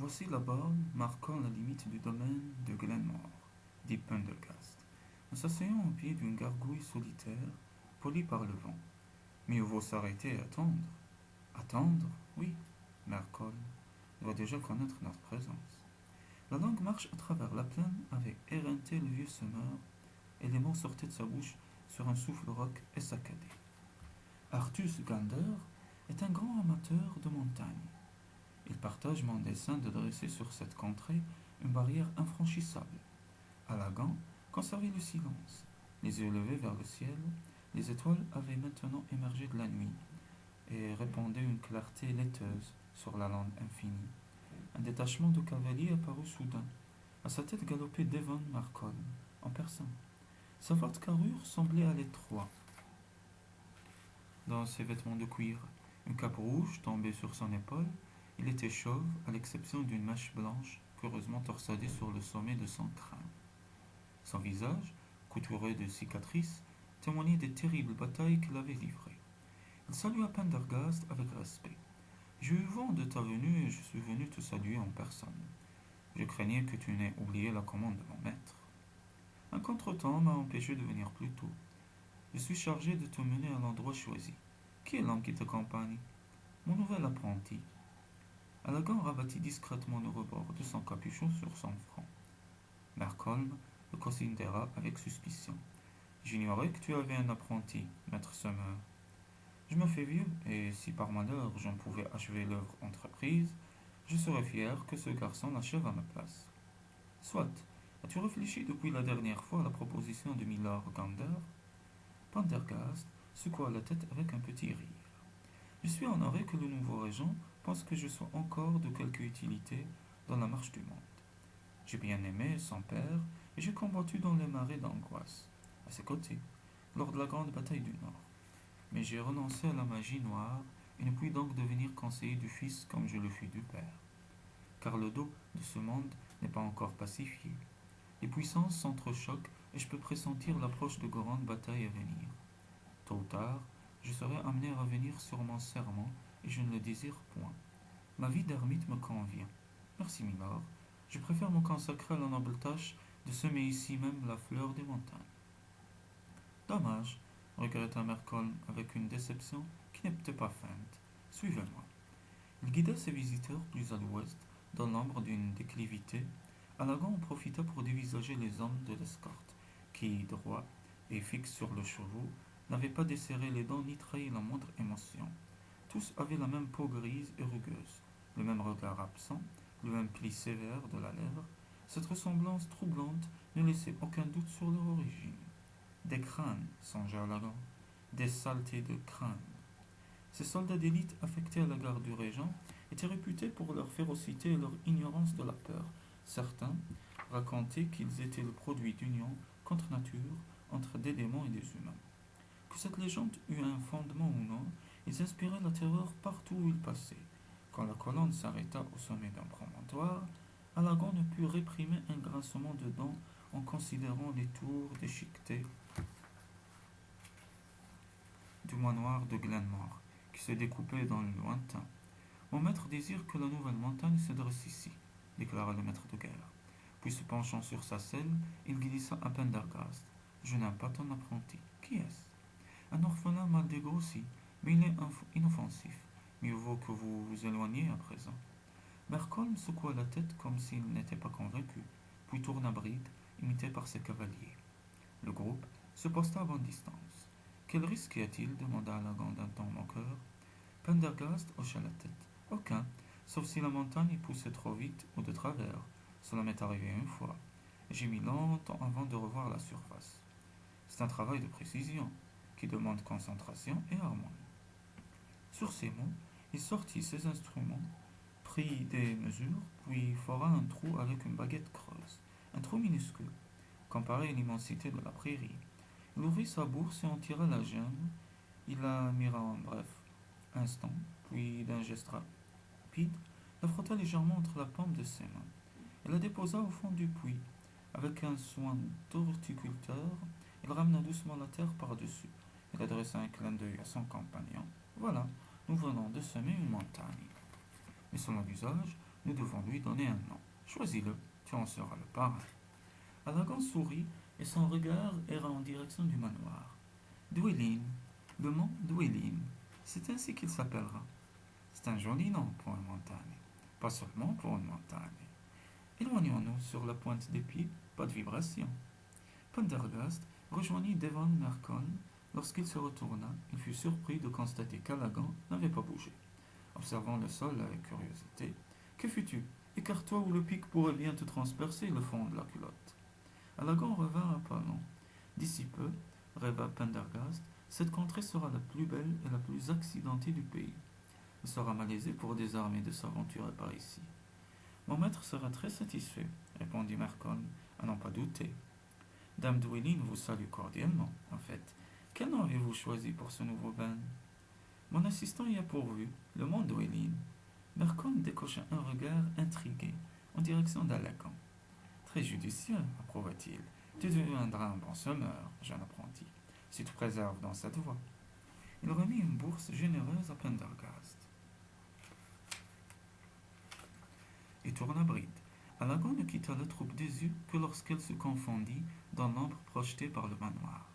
Voici la borne marquant la limite du domaine de Glenmore, dit Pendergast. Nous s'asseyons au pied d'une gargouille solitaire, polie par le vent. Mieux vaut s'arrêter et attendre. Attendre, oui. Malcolm doit déjà connaître notre présence. La langue marche à travers la plaine avec éreinté le vieux semeur, et les mots sortaient de sa bouche sur un souffle rock et saccadé. Artus Gander est un grand amateur de montagne. Il partage mon dessein de dresser sur cette contrée une barrière infranchissable. Alagan conservait le silence. Les yeux levés vers le ciel, les étoiles avaient maintenant émergé de la nuit et répandaient une clarté laiteuse sur la lande infinie. Un détachement de cavaliers apparut soudain. À sa tête galopait Devon Marcol, en personne. Sa forte carrure semblait aller droit dans ses vêtements de cuir. Une cape rouge tombait sur son épaule. Il était chauve, à l'exception d'une mèche blanche curieusement torsadée sur le sommet de son crâne. Son visage, couturé de cicatrices, témoignait des terribles batailles qu'il avait livrées. Il salua Pendergast avec respect. J'ai eu vent de ta venue et je suis venu te saluer en personne. Je craignais que tu n'aies oublié la commande de mon maître. Un contretemps m'a empêché de venir plus tôt. Je suis chargé de te mener à l'endroit choisi. Qui est l'homme qui t'accompagne? Mon nouvel apprenti. Alagan rabattit discrètement le rebord de son capuchon sur son front. Malcolm le considéra avec suspicion. J'ignorais que tu avais un apprenti, maître Summer. Je me fais vieux, et si par malheur j'en pouvais achever l'œuvre entreprise, je serais fier que ce garçon l'achève à ma place. Soit, as-tu réfléchi depuis la dernière fois à la proposition de Milord Gander? Pendergast secoua la tête avec un petit rire. Je suis honoré que le nouveau régent pense que je sois encore de quelque utilité dans la marche du monde. J'ai bien aimé son père et j'ai combattu dans les marais d'angoisse, à ses côtés, lors de la grande bataille du Nord. Mais j'ai renoncé à la magie noire et ne puis donc devenir conseiller du fils comme je le fus du père. Car le dos de ce monde n'est pas encore pacifié. Les puissances s'entrechoquent et je peux pressentir l'approche de grandes batailles à venir. Tôt ou tard, je serai amené à revenir sur mon serment et je ne le désire point. Ma vie d'ermite me convient. Merci, milord. Je préfère me consacrer à la noble tâche de semer ici même la fleur des montagnes. Dommage, regretta Malcolm avec une déception qui n'était pas feinte. Suivez-moi. Il guida ses visiteurs plus à l'ouest, dans l'ombre d'une déclivité. Alagon en profita pour dévisager les hommes de l'escorte, qui, droits et fixes sur le chevaux, n'avaient pas desserré les dents ni trahi la moindre émotion. Tous avaient la même peau grise et rugueuse, le même regard absent, le même pli sévère de la lèvre. Cette ressemblance troublante ne laissait aucun doute sur leur origine. Des crânes, songea Alagon, des saletés de crânes. Ces soldats d'élite affectés à la garde du régent étaient réputés pour leur férocité et leur ignorance de la peur. Certains racontaient qu'ils étaient le produit d'unions contre nature entre des démons et des humains. Que cette légende eût un fondement ou non, ils inspiraient la terreur partout où ils passaient. Quand la colonne s'arrêta au sommet d'un promontoire, Alagon ne put réprimer un grincement de dents en considérant les tours déchiquetées du manoir de Glenmore, qui se découpait dans le lointain. Mon maître désire que la nouvelle montagne se dresse ici, déclara le maître de guerre. Puis se penchant sur sa selle, il glissa à Pendergast. Je n'aime pas ton apprenti. Qui est-ce? Un orphelin mal dégrossi, mais il est inoffensif. Mieux vaut que vous vous éloigniez à présent. Malcolm secoua la tête comme s'il n'était pas convaincu, puis tourna bride, imité par ses cavaliers. Le groupe se posta à bonne distance. Quel risque y a-t-il demanda Alagon d'un ton moqueur. Pendergast hocha la tête. Aucun, sauf si la montagne poussait trop vite ou de travers. Cela m'est arrivé une fois. J'ai mis longtemps avant de revoir la surface. C'est un travail de précision, qui demande concentration et harmonie. Sur ces mots, il sortit ses instruments, prit des mesures, puis fora un trou avec une baguette creuse. Un trou minuscule, comparé à l'immensité de la prairie. Il ouvrit sa bourse et en tira la gemme. Il la mira en bref instant, puis d'un geste rapide, la frotta légèrement entre la paume de ses mains et la déposa au fond du puits. Avec un soin d'horticulteur, il ramena doucement la terre par-dessus. Il adressa un clin d'œil à son compagnon. Voilà, nous venons de semer une montagne. Mais selon l'usage, Nous devons lui donner un nom. Choisis-le, tu en seras le parrain. Alagon sourit et son regard ira en direction du manoir. Dwellin, le mont Dwellin, c'est ainsi qu'il s'appellera. C'est un joli nom pour une montagne, pas seulement pour une montagne. Éloignons-nous sur la pointe des pieds, pas de vibration. Pendergast rejoignit Devon Mercon. Lorsqu'il se retourna, il fut surpris de constater qu'Alagan n'avait pas bougé. Observant le sol avec curiosité, que fus-tu? Écarte-toi ou le pic pourrait bien te transpercer le fond de la culotte. Alagon revint à pas lents. D'ici peu, rêva Pendergast, cette contrée sera la plus belle et la plus accidentée du pays. Il sera malaisé pour désarmer de s'aventurer par ici. Mon maître sera très satisfait, répondit Mercon, à n'en pas douter. Dame Dwellin vous salue cordialement, en fait. Quel nom avez-vous choisi pour ce nouveau bain? Mon assistant y a pourvu, le mont Dwellin. Mercon décocha un regard intrigué en direction d'Alakan. Très judicieux, approuva-t-il. Tu deviendras un bon sommeur, jeune apprenti, si tu préserves dans cette voie. Il remit une bourse généreuse à Pendergast et tourna bride. Alagon ne quitta la troupe des yeux que lorsqu'elle se confondit dans l'ombre projetée par le manoir.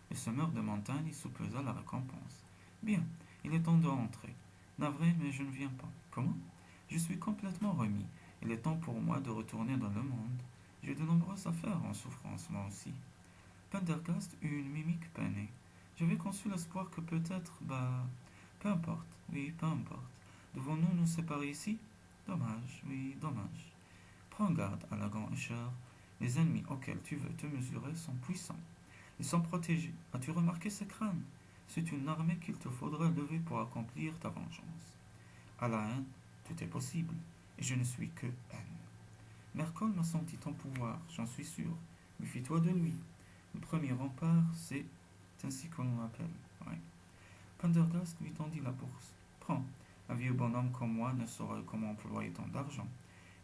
Le semeur de montagne soupesa la récompense. Bien, il est temps de rentrer. Navré, mais je ne viens pas. Comment? Je suis complètement remis. Il est temps pour moi de retourner dans le monde. J'ai de nombreuses affaires en souffrance, moi aussi. Pendergast eut une mimique peinée. J'avais conçu l'espoir que peut-être, peu importe, oui, peu importe. Devons-nous nous séparer ici? Dommage, oui, dommage. Prends garde, Alagon Escher. Les ennemis auxquels tu veux te mesurer sont puissants. Ils sont protégés. As-tu remarqué ces crânes? C'est une armée qu'il te faudra lever pour accomplir ta vengeance. À la haine, tout est possible, et je ne suis que haine. Mercon m'a senti ton pouvoir, j'en suis sûr. Méfie-toi de lui. Le premier rempart, c'est ainsi qu'on l'appelle. Ouais. Pendergast lui tendit la bourse. Prends, un vieux bonhomme comme moi ne saurait comment employer tant d'argent.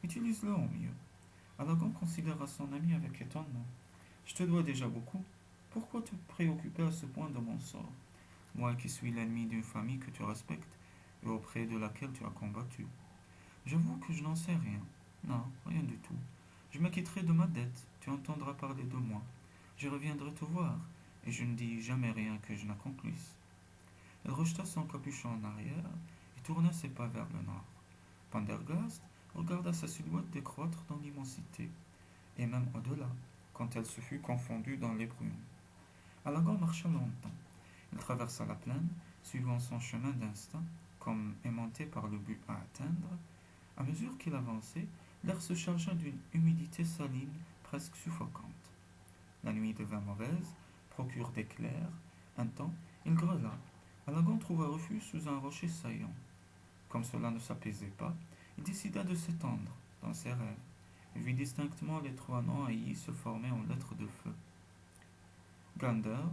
Utilise-le au mieux. Alagon considéra son ami avec étonnement. Je te dois déjà beaucoup. Pourquoi te préoccuper à ce point de mon sort? Moi qui suis l'ennemi d'une famille que tu respectes et auprès de laquelle tu as combattu. J'avoue que je n'en sais rien. Non, rien du tout. Je m'acquitterai de ma dette. Tu entendras parler de moi. Je reviendrai te voir, et je ne dis jamais rien que je n'accomplisse. Elle rejeta son capuchon en arrière et tourna ses pas vers le nord. Pendergast regarda sa silhouette décroître dans l'immensité, et même au-delà, quand elle se fut confondue dans les brumes. Alagon marcha longtemps. Il traversa la plaine, suivant son chemin d'instinct, comme aimanté par le but à atteindre. À mesure qu'il avançait, l'air se chargea d'une humidité saline presque suffocante. La nuit devint mauvaise, procure d'éclairs. Un temps, il grela. Alagon trouva refuge sous un rocher saillant. Comme cela ne s'apaisait pas, il décida de s'étendre dans ses rêves. Il vit distinctement les trois noms haïs se former en lettres de feu. Gander,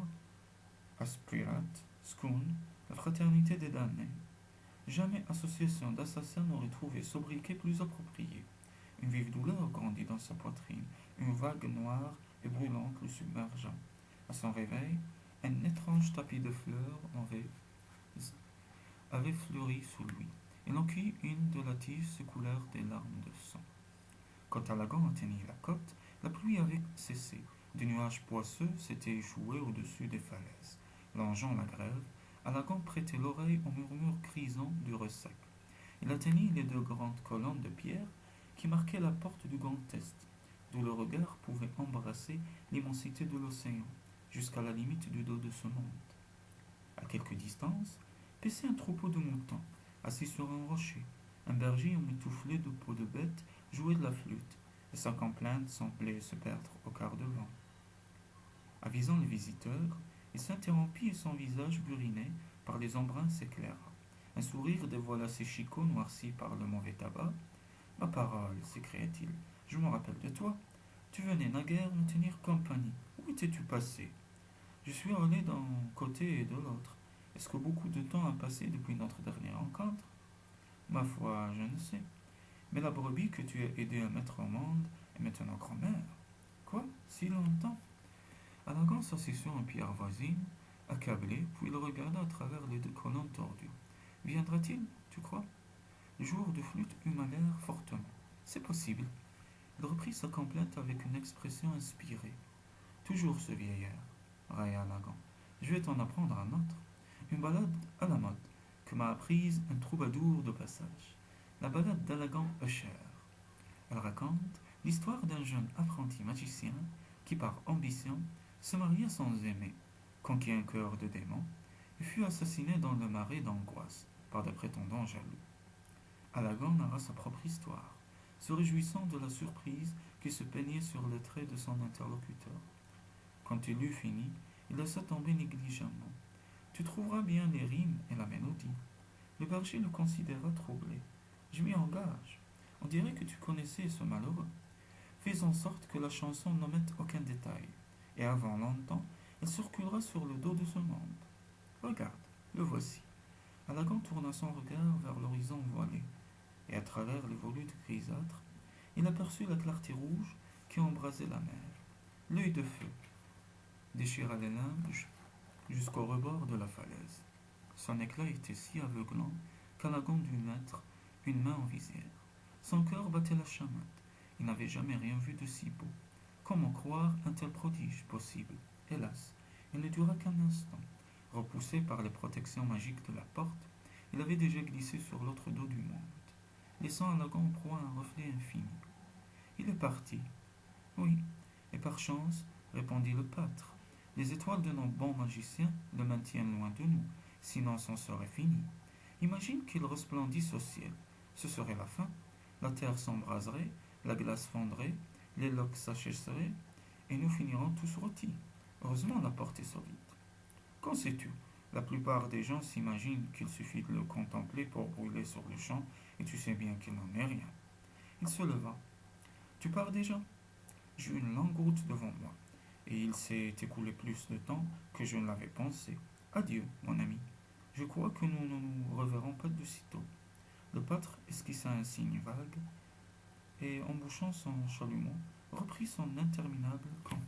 Aspirat, Skun, la fraternité des damnés. Jamais association d'assassins n'aurait trouvé sobriquet plus approprié. Une vive douleur grandit dans sa poitrine. Une vague noire et brûlante le submergea. À son réveil, un étrange tapis de fleurs avait fleuri sous lui. Il en cueillit une de la tige se coulèrent des larmes de sang. Quand Alagon atteignit la côte, la pluie avait cessé. Des nuages poisseux s'étaient échoués au-dessus des falaises. Longeant la grève, Alagon prêtait l'oreille aux murmures grisants du ressac. Il atteignit les deux grandes colonnes de pierre qui marquaient la porte du Grand Est, d'où le regard pouvait embrasser l'immensité de l'océan, jusqu'à la limite du dos de ce monde. À quelque distance, paissait un troupeau de moutons, assis sur un rocher. Un berger emmitouflé de peau de bête jouait de la flûte, et sa complainte semblait se perdre au quart de vent. Avisant le visiteur, il s'interrompit et son visage buriné par les embruns s'éclaira. Un sourire dévoila ses chicots noircis par le mauvais tabac. Ma parole, s'écria-t-il, je me rappelle de toi. Tu venais naguère me tenir compagnie. Où étais-tu passé? Je suis allé d'un côté et de l'autre. Est-ce que beaucoup de temps a passé depuis notre dernière rencontre? Ma foi, je ne sais. Mais la brebis que tu as aidé à mettre au monde est maintenant grand-mère. Quoi? Si longtemps? Alagon s'assit sur une pierre voisine, accablé, puis il regarda à travers les deux colonnes tordues. Viendra-t-il, tu crois? Le joueur de flûte huma l'air fortement. C'est possible. Il reprit sa complainte avec une expression inspirée. Toujours ce vieillard, railla Lagan. Je vais t'en apprendre un autre. Une ballade à la mode, que m'a apprise un troubadour de passage. La ballade d'Alagan Usher. Elle raconte l'histoire d'un jeune apprenti magicien qui, par ambition, se maria sans aimer, conquit un cœur de démon et fut assassiné dans le marais d'angoisse par des prétendants jaloux. Alagon narra sa propre histoire, se réjouissant de la surprise qui se peignait sur les traits de son interlocuteur. Quand il eut fini, il laissa tomber négligemment. Tu trouveras bien les rimes et la mélodie. Le berger le considéra troublé. Je m'y engage. On dirait que tu connaissais ce malheureux. Fais en sorte que la chanson n'omette aucun détail, et avant longtemps, elle circulera sur le dos de ce monde. Regarde, le voici. Alagon tourna son regard vers l'horizon voilé, et à travers les volutes grisâtres, il aperçut la clarté rouge qui embrasait la mer. L'œil de feu déchira les limbes jusqu'au rebord de la falaise. Son éclat était si aveuglant qu'Alagon dut mettre une main en visière. Son cœur battait la chamade. Il n'avait jamais rien vu de si beau. Comment croire un tel prodige possible? Hélas, il ne dura qu'un instant. Repoussé par les protections magiques de la porte, il avait déjà glissé sur l'autre dos du monde, laissant Alagon en proie à un reflet infini. Il est parti. Oui, et par chance, répondit le pâtre. Les étoiles de nos bons magiciens le maintiennent loin de nous, sinon c'en serait fini. Imagine qu'il resplendisse au ciel. Ce serait la fin. La terre s'embraserait, la glace fondrait, les loques s'achèveraient, et nous finirons tous rôtis. Heureusement, la porte est solide. Qu'en sais-tu? La plupart des gens s'imaginent qu'il suffit de le contempler pour brûler sur le champ, et tu sais bien qu'il n'en est rien. Il se leva. Tu pars déjà? J'ai une longue route devant moi, et il s'est écoulé plus de temps que je ne l'avais pensé. Adieu, mon ami. Je crois que nous ne nous reverrons pas de sitôt. Le pâtre esquissa un signe vague, et, embouchant son chalumeau, reprit son interminable cantique.